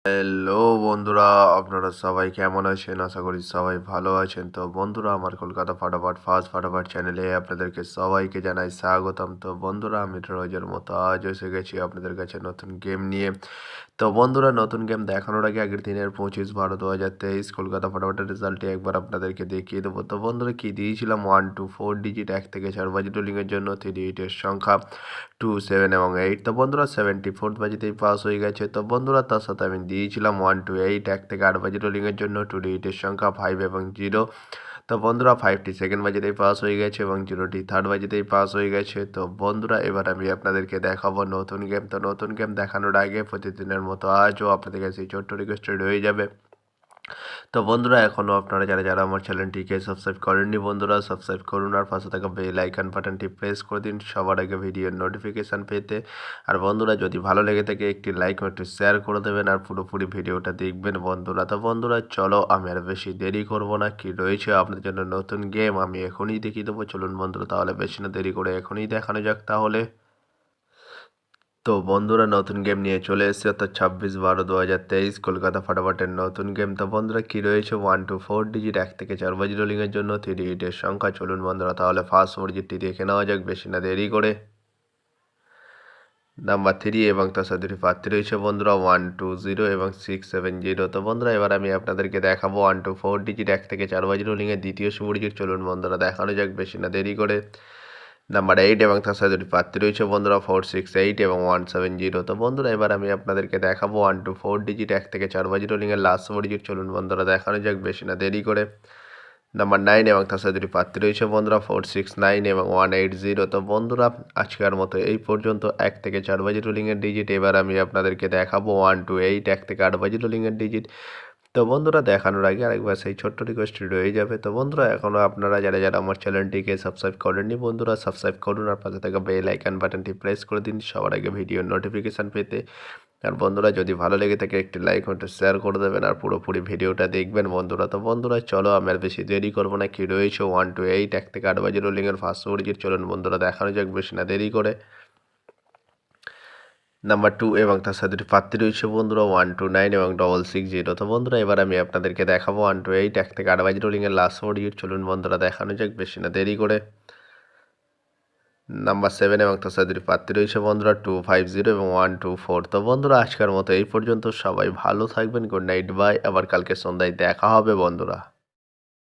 Hello বন্ধুরা, আপনারা সবাই কেমন আছেন? আশা করি সবাই ভালো আছেন। তো বন্ধুরা, আমার কলকাতা ফাটাফাট ফার্স্ট ফাটাফাট চ্যানেলে আপনাদেরকে সবাইকে জানাই স্বাগতম। তো বন্ধুরা, আমি রোজের মতো আজ এসে গেছি আপনাদের কাছে নতুন গেম নিয়ে। তো বন্ধুরা, নতুন গেম দেখানোর আগে আগের দিনের 25/12/2023 কলকাতা ফাটাফাটের রেজাল্টটি একবার আপনাদেরকে দেখিয়ে দেবো। তো বন্ধুরা, কি দিয়েছিলাম 1 to 4 ডিজিট 1 থেকে 4 বাজি রোলিংয়ের জন্য 3 সংখ্যা 2, 7 এবং 8। তো বন্ধুরা 74th বাজিতেই পাস হয়ে গেছে। তো বন্ধুরা, তার সাথে আমি দিয়েছিলাম 1 to 8 1 থেকে 8 বাজি রোলিংয়ের জন্য 2 ডিজিটের সংখ্যা 5 এবং 0। তো বন্ধুরা 5টি সেকেন্ড বাজিতেই পাস হয়ে গেছে এবং 0টি থার্ড বাজিতেই পাস হয়ে গেছে। তো বন্ধুরা, এবার আমি আপনাদেরকে দেখাবো নতুন গেম। তো নতুন গেম দেখানোর আগে প্রতিদিনের মতো আজও আপনাদের কাছে এই ছোট্ট রিকোয়েস্ট রয়ে যাবে। তো বন্ধুরা, এখনও আপনারা যারা আমার চ্যানেলটিকে সাবস্ক্রাইব করেননি, বন্ধুরা সাবস্ক্রাইব করুন আর পাশে থাকা বেল আইকন বাটনটি প্রেস করে দিন সবার আগে ভিডিওর নোটিফিকেশান পেতে। আর বন্ধুরা, যদি ভালো লেগে থাকে একটি লাইক ও একটু শেয়ার করে দেবেন আর পুরোপুরি ভিডিওটা দেখবেন বন্ধুরা। তো বন্ধুরা, চলো আমি আর বেশি দেরি করব না, কি রয়েছে আপনাদের জন্য নতুন গেম আমি এখনই দেখিয়ে দেবো। চলুন বন্ধুরা, তাহলে বেশি না দেরি করে এখনই দেখানো যাক তাহলে। তো বন্ধুরা, নতুন গেম নিয়ে চলে এসেছে, অর্থাৎ 26/12/2023 কলকাতা ফাটাফাটের নতুন গেম। তো বন্ধুরা, কি রয়েছে 1 to 4 ডিজিট 1 থেকে 4 বাজি রোলিংয়ের জন্য 3 ডিজিটের সংখ্যা। চলুন বন্ধুরা, তাহলে ফার্স্ট 4 ডিজিটটি দেখে নেওয়া যাক বেশি না দেরি করে। নাম্বার 3 এবং তার সাথে দুটি প্রার্থী রয়েছে বন্ধুরা 1, 2, 0 এবং 6, 7, 0। তো বন্ধুরা, এবার আমি আপনাদেরকে দেখাবো 1 to 4 ডিজিট 1 থেকে 4 বাজি রোলিংয়ের দ্বিতীয় শুভ ডিজিট। চলুন বন্ধুরা, দেখানো যাক বেশি না দেরি করে। নাম্বার 8 এবং তার সাথে দুটি প্রার্থী রয়েছে বন্ধুরা 4, 6, 8 এবং 1, 7, 0। তো বন্ধুরা, এবার আমি আপনাদেরকে দেখাবো 1 to 4 ডিজিট 1 থেকে 4 বাজি রোলিংয়ের লাস্ট শুভ ডিজিট। চলুন বন্ধুরা, দেখানো যাক বেশি না দেরি করে। নাম্বার 9 এবং তার সাথে দুটি প্রার্থী রয়েছে বন্ধুরা 4, 6, 9 এবং 1, 8, 0। তো বন্ধুরা, আজকের মতো এই পর্যন্ত 1 থেকে 4 বাজি রোলিংয়ের ডিজিট। এবার আমি আপনাদেরকে দেখাবো 1 to 8 1 থেকে 8 বাজি রোলিংয়ের ডিজিট। তো বন্ধুরা, দেখানোর আগে আরেকবার সেই ছোট্ট রিকোয়েস্টটি রয়ে যাবে। তো বন্ধুরা, এখনও আপনারা যারা আমার চ্যানেলটিকে সাবস্ক্রাইব করেননি, বন্ধুরা সাবস্ক্রাইব করুন আর পাশে থাকা বেল আইকন বাটনটি প্রেস করে দিন সবার আগে ভিডিওর নোটিফিকেশান পেতে। আর বন্ধুরা, যদি ভালো লেগে থাকে একটি লাইক ও একটু শেয়ার করে দেবেন আর পুরোপুরি ভিডিওটা দেখবেন বন্ধুরা। তো বন্ধুরা, চলো আমি আর বেশি দেরি করবো না, কি রয়েছে 1 to 8 1 থেকে 8 বাজি রোলিংয়ের ফার্স্ট ডিজিট। চলুন বন্ধুরা, দেখানো যাক বেশি না দেরি করে। নাম্বার 2 এবং তার সাথে দুটি প্রার্থী রয়েছে বন্ধুরা 1, 2, 9 এবং 660। তো বন্ধুরা, এবার আমি আপনাদেরকে দেখাবো 1 to 8 1 থেকে 8 বাজি রোলিংয়ের লাস্ট 4 ডিজিট। চলুন বন্ধুরা, দেখানো যাক বেশি না দেরি করে। নাম্বার 7 এবং তার সাথে দুটি প্রার্থী রয়েছে বন্ধুরা 250 এবং 124। তো বন্ধুরা, আজকের মতো এই পর্যন্ত। সবাই ভালো থাকবেন। Good night, bye. আবার কালকে সন্ধ্যায় দেখা হবে বন্ধুরা।